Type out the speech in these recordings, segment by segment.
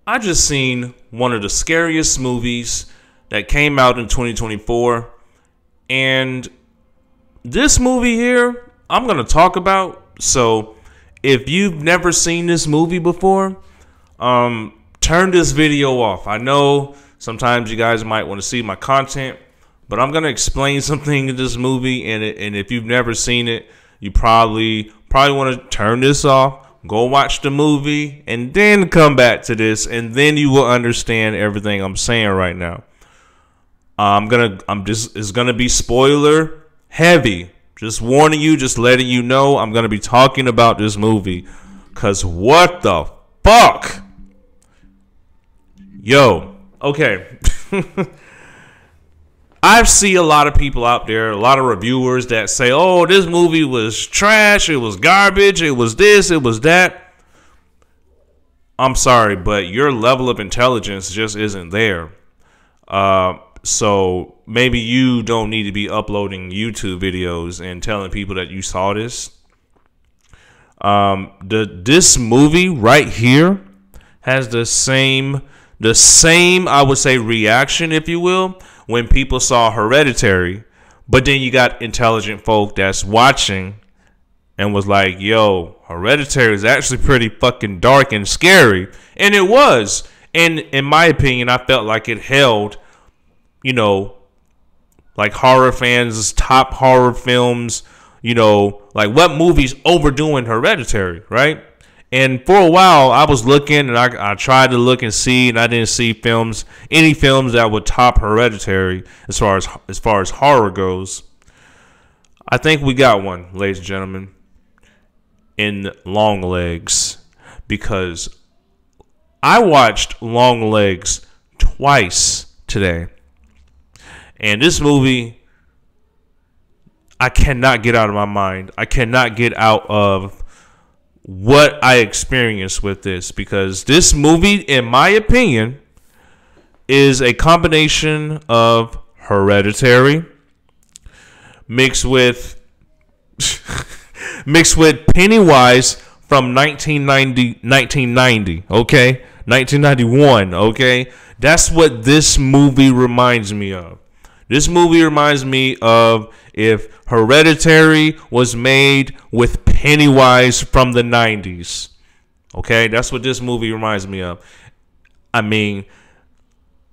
I just seen one of the scariest movies that came out in 2024. And this movie here, I'm going to talk about. So if you've never seen this movie before, turn this video off. I know sometimes you guys might want to see my content, but I'm going to explain something in this movie. And if you've never seen it, you probably want to turn this off, go watch the movie, and then come back to this, and then you will understand everything I'm saying right now. It's gonna be spoiler heavy. Just warning you, just letting you know I'm gonna be talking about this movie. Cause what the fuck? Yo, okay. I see a lot of people out there, a lot of reviewers that say, oh, this movie was trash, it was garbage, it was this, it was that. I'm sorry, but your level of intelligence just isn't there. So maybe you don't need to be uploading YouTube videos and telling people that you saw this. This movie right here has the same, I would say, reaction, if you will, when people saw Hereditary, but then you got intelligent folk that's watching and was like, yo, Hereditary is actually pretty fucking dark and scary. And it was. And in my opinion, I felt like it held, you know, like horror fans' top horror films, you know, like what movies overdoing Hereditary, right? And for a while, I was looking, and I tried to look and see, and I didn't see any films that would top Hereditary as far as horror goes. I think we got one, ladies and gentlemen, in Longlegs, because I watched Longlegs twice today, and this movie I cannot get out of my mind. I cannot get out of what I experienced with this, because this movie, in my opinion, is a combination of Hereditary mixed with Pennywise from 1990, okay? 1991, okay? That's what this movie reminds me of. This movie reminds me of if Hereditary was made with Pennywise from the 90s. Okay, that's what this movie reminds me of. I mean,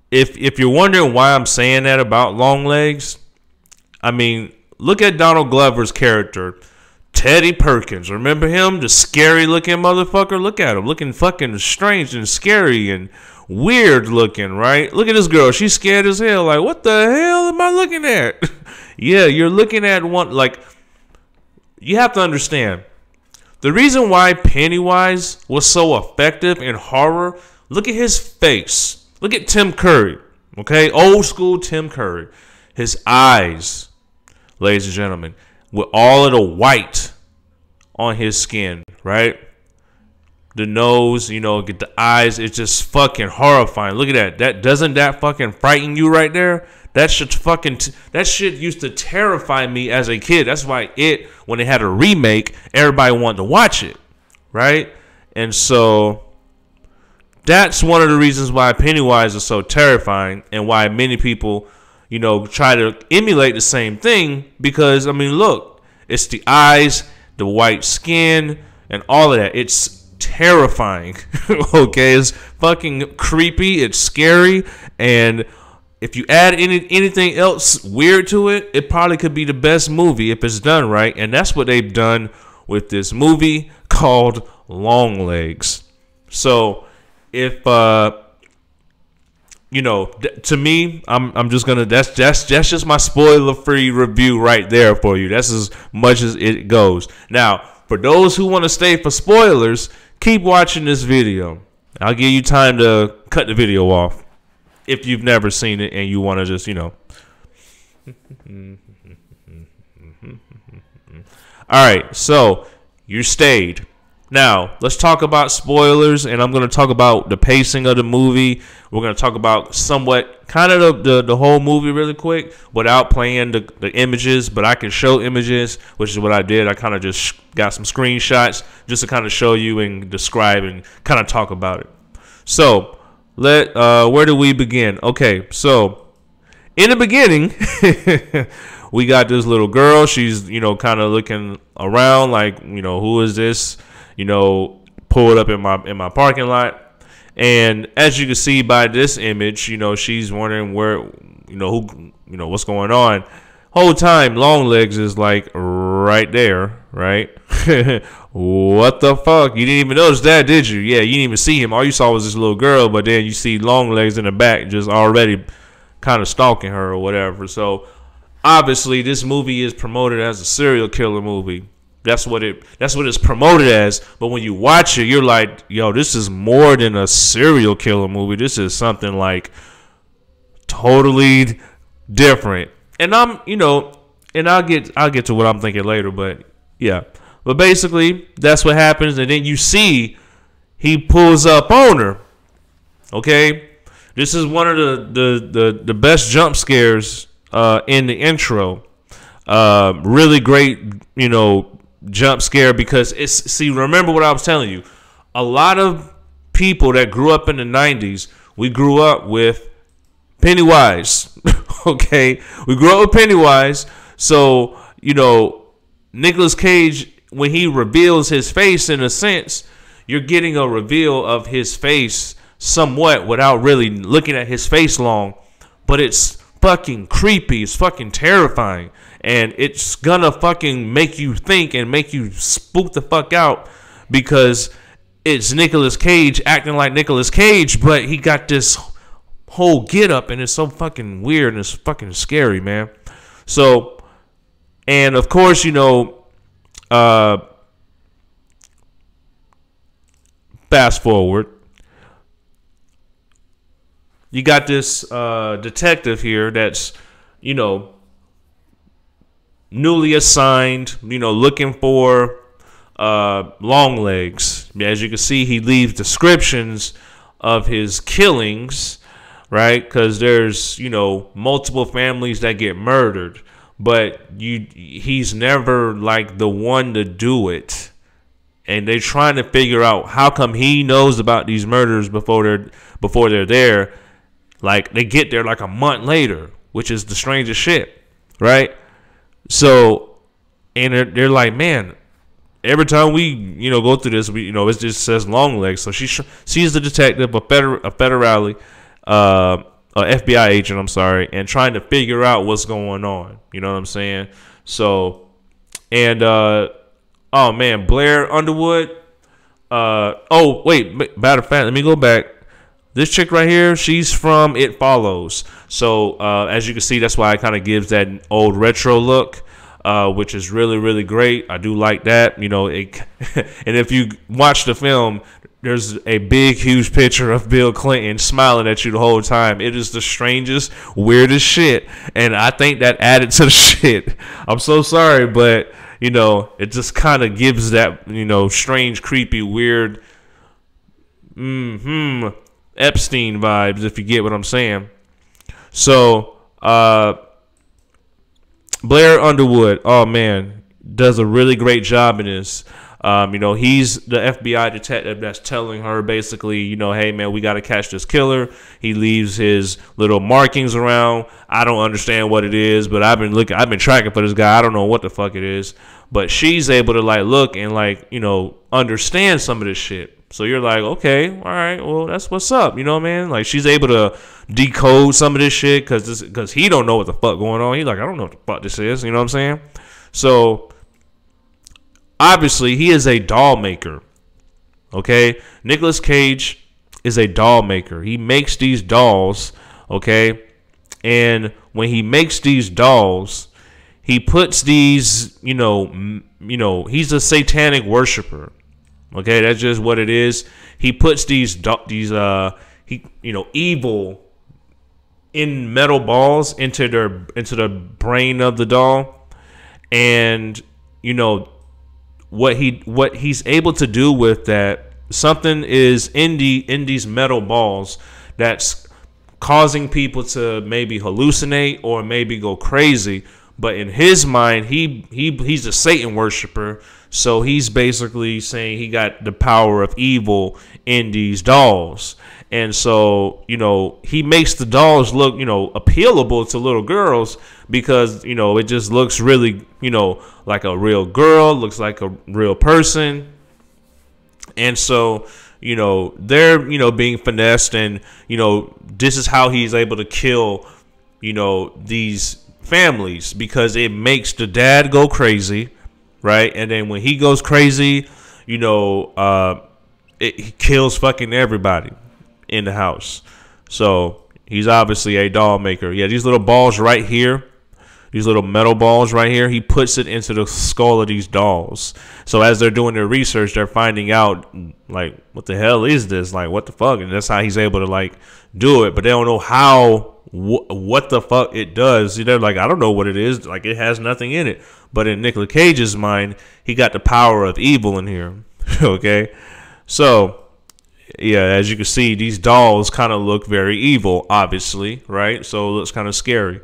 if you're wondering why I'm saying that about Longlegs, I mean, look at Donald Glover's character, Teddy Perkins. Remember him? The scary looking motherfucker? Look at him, looking fucking strange and scary and weird looking, right? Look at this girl. She's scared as hell. Like, what the hell am I looking at? Yeah, you're looking at one. Like, you have to understand the reason why Pennywise was so effective in horror. Look at his face. Look at Tim Curry. Okay, old school Tim Curry. His eyes, ladies and gentlemen, with all of the white on his skin, right? The nose, you know, get the eyes. It's just fucking horrifying. Look at that. Doesn't that fucking frighten you right there? That shit used to terrify me as a kid. That's why when they had a remake, everybody wanted to watch it, right? And so that's one of the reasons why Pennywise is so terrifying, and why many people, you know, try to emulate the same thing. Because I mean, look, it's the eyes, the white skin, and all of that. It's terrifying. Okay, it's fucking creepy. It's scary, and if you add anything else weird to it, it probably could be the best movie if it's done right. And that's what they've done with this movie called Longlegs. So if you know, to me, I'm just gonna that's just my spoiler-free review right there for you. That's as much as it goes. Now, for those who want to stay for spoilers, keep watching this video. I'll give you time to cut the video off if you've never seen it and you want to just, you know. All right, so you stayed. Now, let's talk about spoilers, and I'm going to talk about the pacing of the movie. We're going to talk about somewhat kind of the whole movie really quick without playing the images, but I can show images, which is what I did. I kind of just got some screenshots just to kind of show you and describe and kind of talk about it. So, Where do we begin? Okay, so in the beginning, we got this little girl. She's, kind of looking around like, who is this? Pulled up in my parking lot. And as you can see by this image, she's wondering where, what's going on. Whole time, Longlegs is like right there, right? What the fuck? You didn't even notice that, did you? Yeah, you didn't even see him. All you saw was this little girl, but then you see Longlegs in the back just already kind of stalking her or whatever. So obviously, this movie is promoted as a serial killer movie. That's what it's promoted as. But when you watch it, you're like, yo, this is more than a serial killer movie. This is something like totally different. And and I'll get to what I'm thinking later, but yeah. But basically, that's what happens, and then you see he pulls up on her. Okay? This is one of the best jump scares in the intro. Really great, jump scare because remember what I was telling you. A lot of people that grew up in the 90s, we grew up with Pennywise. Okay? We grew up with Pennywise. So, Nicolas Cage, when he reveals his face, in a sense, you're getting a reveal of his face somewhat without really looking at his face long. But it's fucking creepy. It's fucking terrifying. And it's gonna fucking make you think and make you spook the fuck out because it's Nicolas Cage acting like Nicolas Cage, but he got this whole get up and it's so fucking weird and it's fucking scary, man. So, and of course, fast forward. You got this detective here that's, newly assigned, looking for Longlegs. As you can see, he leaves descriptions of his killings, right? Because there's, multiple families that get murdered, but he's never like the one to do it. And they're trying to figure out how come he knows about these murders before they're there. Like they get there like a month later, which is the strangest shit, right? So, and they're like, man, every time we, go through this, it just says Longlegs. So she's the detective, a federale, a FBI agent, I'm sorry, and trying to figure out what's going on. You know what I'm saying? So, and, oh man, Blair Underwood. Oh wait, matter of fact, let me go back. This chick right here, she's from It Follows. So as you can see, that's why it kind of gives that old retro look, which is really, really great. I do like that. And if you watch the film, there's a big, huge picture of Bill Clinton smiling at you the whole time. It is the strangest, weirdest shit. And I think that added to the shit. I'm so sorry, but, it just kind of gives that, strange, creepy, weird, Epstein vibes, if you get what I'm saying. So, Blair Underwood, oh man, does a really great job in this. He's the FBI detective that's telling her basically, hey man, we got to catch this killer. He leaves his little markings around. I don't understand what it is, but I've been tracking for this guy. I don't know what the fuck it is, but she's able to like look and like, understand some of this shit. So you're like, okay, all right, well, that's what's up, man? Like, she's able to decode some of this shit because he don't know what the fuck going on. He's like, I don't know what the fuck this is, you know what I'm saying? So, obviously, he is a doll maker, okay? Nicolas Cage is a doll maker. He makes these dolls, okay? And when he makes these dolls, he puts these, he's a satanic worshiper. Okay, that's just what it is. He puts these evil in metal balls into the brain of the doll, and what he's able to do with that, something is in these metal balls that's causing people to maybe hallucinate or maybe go crazy. But in his mind, he's a Satan worshiper. So he's basically saying he got the power of evil in these dolls. And so, you know, he makes the dolls look, you know, appealable to little girls because, you know, it just looks really, you know, like a real girl, looks like a real person. And so, you know, they're, you know, being finessed, and, you know, this is how he's able to kill, you know, these families, because it makes the dad go crazy, right? And then when he goes crazy, you know, he kills fucking everybody in the house. So he's obviously a doll maker. Yeah, these little balls right here, these little metal balls right here, he puts it into the skull of these dolls. So as they're doing their research, they're finding out, like, what the hell is this? Like, what the fuck? And that's how he's able to, like, do it. But they don't know how, what the fuck it does. They're like, I don't know what it is. Like, it has nothing in it. But in Nicolas Cage's mind, he got the power of evil in here. Okay? So, yeah, as you can see, these dolls kind of look very evil, obviously, right? So it looks kind of scary.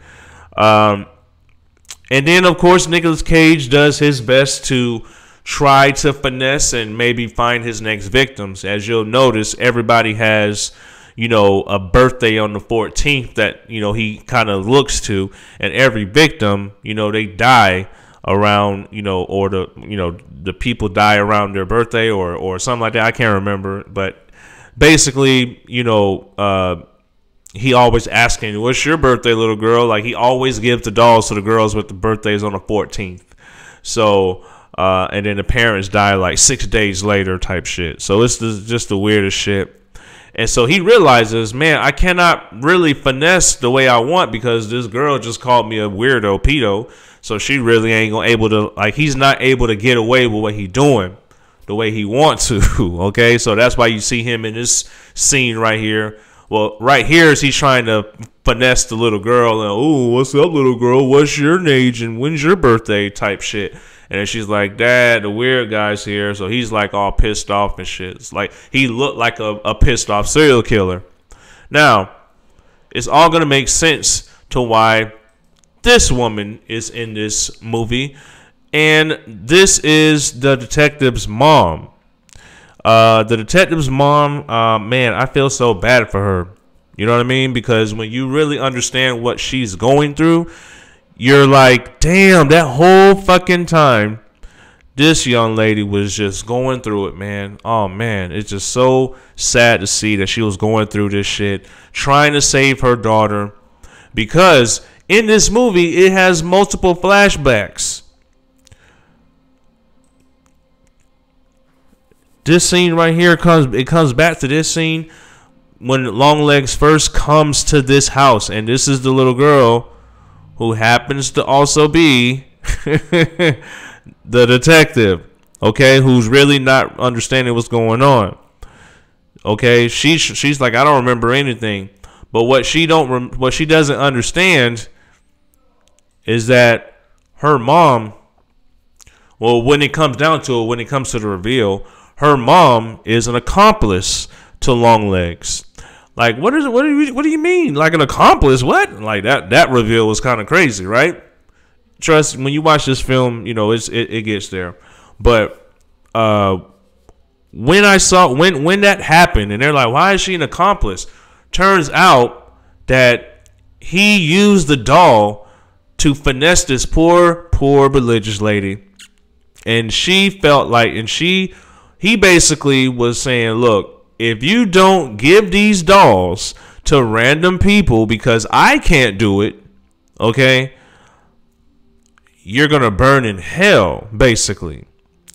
And then, of course, Nicolas Cage does his best to try to finesse and maybe find his next victims. As you'll notice, everybody has, you know, a birthday on the 14th that, you know, he kind of looks to. And every victim, you know, they die around, you know, or the, you know, the people die around their birthday or something like that. I can't remember. But basically, you know, he always asking, what's your birthday, little girl? Like, he always gives the dolls to the girls with the birthdays on the 14th. So, and then the parents die like 6 days later type shit. So it's just the weirdest shit. And so he realizes, man, I cannot really finesse the way I want because this girl just called me a weirdo pedo. So she really ain't gonna able to, like, he's not able to get away with what he doing the way he wants to. Okay, so that's why you see him in this scene right here. Well, right here is he's trying to finesse the little girl. And, oh, what's up, little girl? What's your age and when's your birthday type shit. And then she's like, Dad, the weird guy's here. So he's like all pissed off and shit. It's like he looked like a pissed off serial killer. Now, it's all going to make sense to why this woman is in this movie. And this is the detective's mom. The detective's mom, man, I feel so bad for her. You know what I mean? Because when you really understand what she's going through, you're like, damn, that whole fucking time, this young lady was just going through it, man. Oh, man, it's just so sad to see that she was going through this shit, trying to save her daughter. Because in this movie, it has multiple flashbacks. This scene right here comes back to this scene when Longlegs first comes to this house, and this is the little girl who happens to also be the detective, okay, who's really not understanding what's going on. Okay, she's like, I don't remember anything, but what she doesn't understand is that her mom, well, when it comes down to it, when it comes to the reveal, her mom is an accomplice to Longlegs. Like, what do you mean? Like, an accomplice? What? Like, that reveal was kind of crazy, right? Trust, when you watch this film, you know, it gets there. But when that happened, and they're like, why is she an accomplice? Turns out that he used the doll to finesse this poor religious lady. And she felt like, he basically was saying, look, if you don't give these dolls to random people because I can't do it, okay, you're going to burn in hell, basically.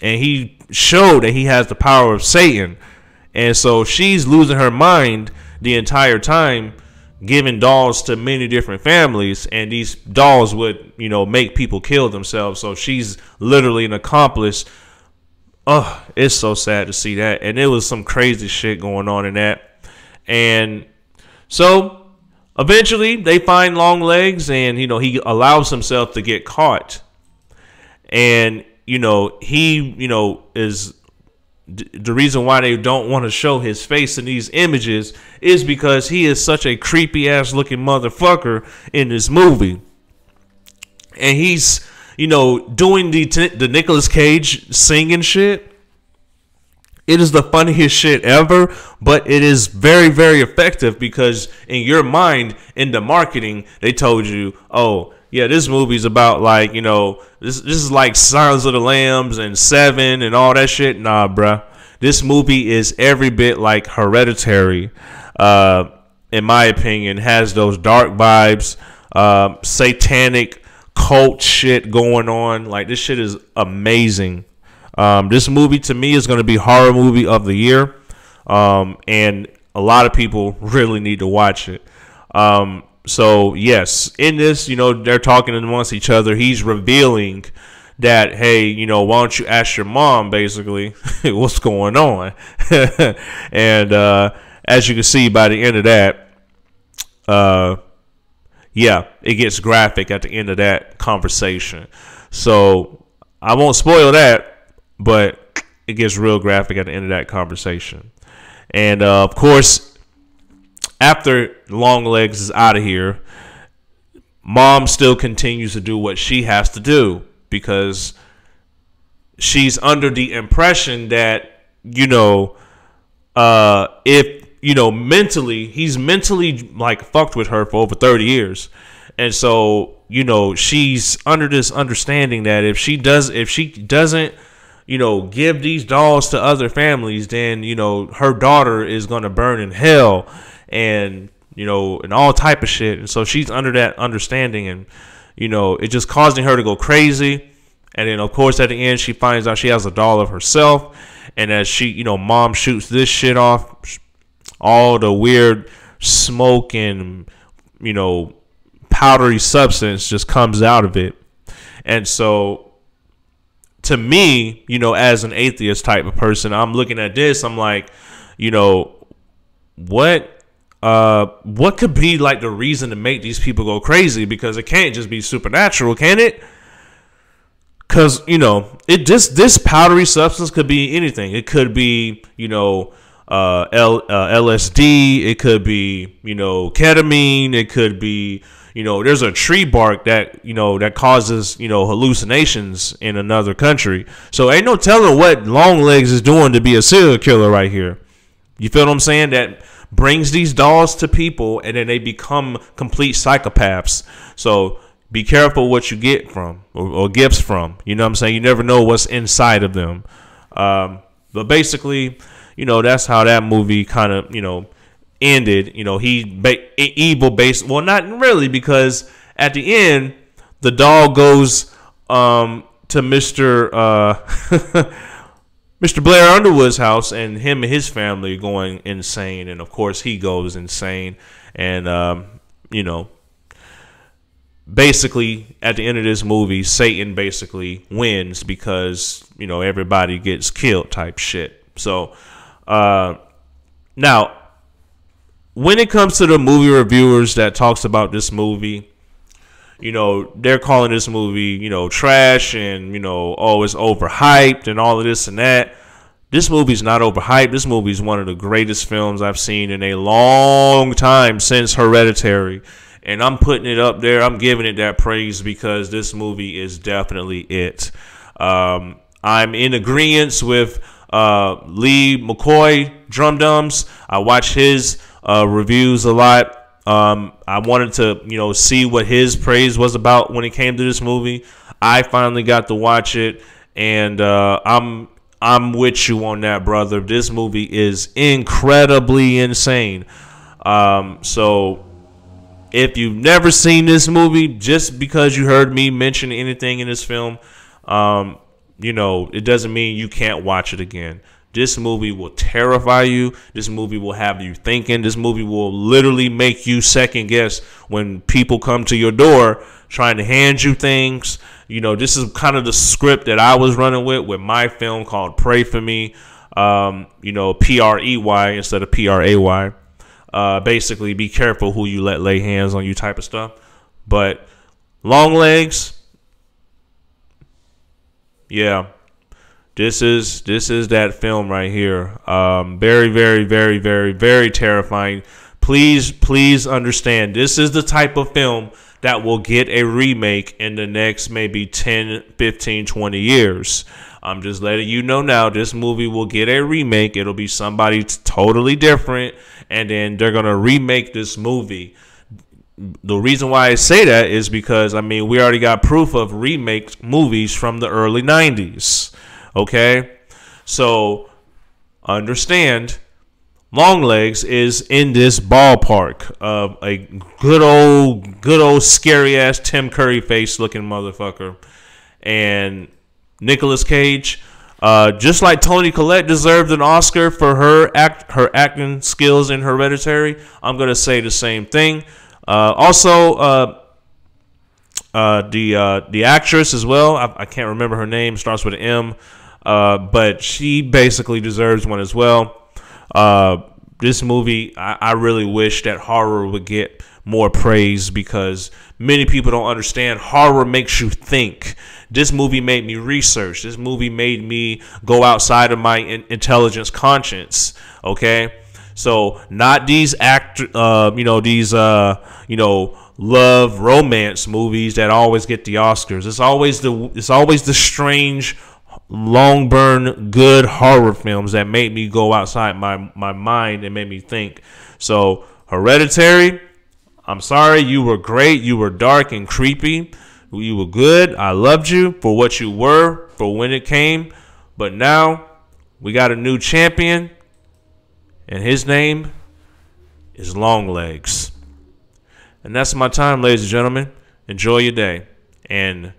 And he showed that he has the power of Satan. And so she's losing her mind the entire time, giving dolls to many different families. And these dolls would, you know, make people kill themselves. So she's literally an accomplice. Oh, it's so sad to see that. And there was some crazy shit going on in that. And so eventually they find Longlegs, and, you know, he allows himself to get caught. And, you know, he, you know, is the reason why they don't want to show his face in these images is because he is such a creepy ass looking motherfucker in this movie. And he's, doing the Nicolas Cage singing shit. It is the funniest shit ever, but it is very, very effective because in your mind, in the marketing, they told you, oh, yeah, this movie's about like, this is like Silence of the Lambs and Seven and all that shit. Nah, bruh. This movie is every bit like Hereditary, in my opinion. Has those dark vibes, satanic cult shit going on. Like, this shit is amazing. This movie to me is going to be horror movie of the year, and a lot of people really need to watch it. So yes, in this, they're talking amongst each other. He's revealing that, hey, why don't you ask your mom, basically, what's going on? And as you can see by the end of that, yeah, it gets graphic at the end of that conversation. So I won't spoil that, but it gets real graphic at the end of that conversation. And of course, after Longlegs is out of here, mom still continues to do what she has to do because she's under the impression that, if, mentally, he's mentally like fucked with her for over 30 years. And so, she's under this understanding that if she doesn't, give these dolls to other families, then, her daughter is going to burn in hell and, and all type of shit. And so she's under that understanding and, it's just causing her to go crazy. And then, of course, at the end, she finds out she has a doll of herself. And as she, mom shoots this shit off, all the weird smoke and, powdery substance just comes out of it. And so, to me, as an atheist type of person, I'm looking at this, I'm like, what could be like the reason to make these people go crazy? Because it can't just be supernatural, can it? Because, this powdery substance could be anything. It could be, LSD. It could be, ketamine. It could be, there's a tree bark that, that causes, hallucinations in another country. So ain't no telling what Longlegs is doing to be a serial killer right here. You feel what I'm saying? That brings these dolls to people and then they become complete psychopaths. So be careful what you get from or gifts from. You know what I'm saying? You never know what's inside of them. But basically, that's how that movie kind of, ended. Evil based. Well, not really, because at the end, the doll goes to Mr. Mr. Blair Underwood's house, and him and his family are going insane. And of course, he goes insane. And basically, at the end of this movie, Satan basically wins because, everybody gets killed type shit. So, now, when it comes to the movie reviewers that talks about this movie, they're calling this movie, trash and, oh, it's overhyped and all of this and that. This movie's not overhyped. This movie's one of the greatest films I've seen in a long time since Hereditary. And I'm putting it up there. I'm giving it that praise because this movie is definitely it. I'm in agreement with Lee McCoy, Drum Dums. I watch his reviews a lot. I wanted to, see what his praise was about when it came to this movie. I finally got to watch it, and I'm with you on that, brother. This movie is incredibly insane. So if you've never seen this movie, just because you heard me mention anything in this film, it doesn't mean you can't watch it again. This movie will terrify you. This movie will have you thinking. This movie will literally make you second guess when people come to your door trying to hand you things. This is kind of the script that I was running with my film called Pray For Me. P-R-E-Y instead of P-R-A-Y. Basically, be careful who you let lay hands on you type of stuff. But Longlegs, yeah. This is that film right here. Very, very, very, very, very terrifying. Please understand, this is the type of film that will get a remake in the next maybe 10, 15, 20 years. I'm just letting you know now, this movie will get a remake. It'll be somebody totally different, and then they're going to remake this movie. The reason why I say that is because, I mean, we already got proof of remake movies from the early 90s. Okay? So, understand, Longlegs is in this ballpark of a good old scary ass Tim Curry face looking motherfucker. And Nicolas Cage, just like Toni Collette deserved an Oscar for her acting skills in Hereditary, I'm gonna say the same thing. Also, the actress as well. I can't remember her name. Starts with an M, but she basically deserves one as well. This movie, I really wish that horror would get more praise, because many people don't understand horror makes you think. This movie made me research. This movie made me go outside of my intelligence conscience. Okay, so not these love romance movies that always get the Oscars. It's always the strange, long burn good horror films that made me go outside my mind and made me think. So Hereditary, I'm sorry, you were great. You were dark and creepy. You were good. I loved you for what you were, for when it came. But now we got a new champion, and his name is Longlegs. And that's my time, ladies and gentlemen. Enjoy your day. And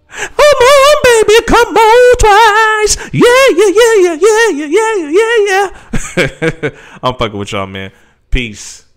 come on, baby, come on twice. Yeah. I'm fucking with y'all, man. Peace.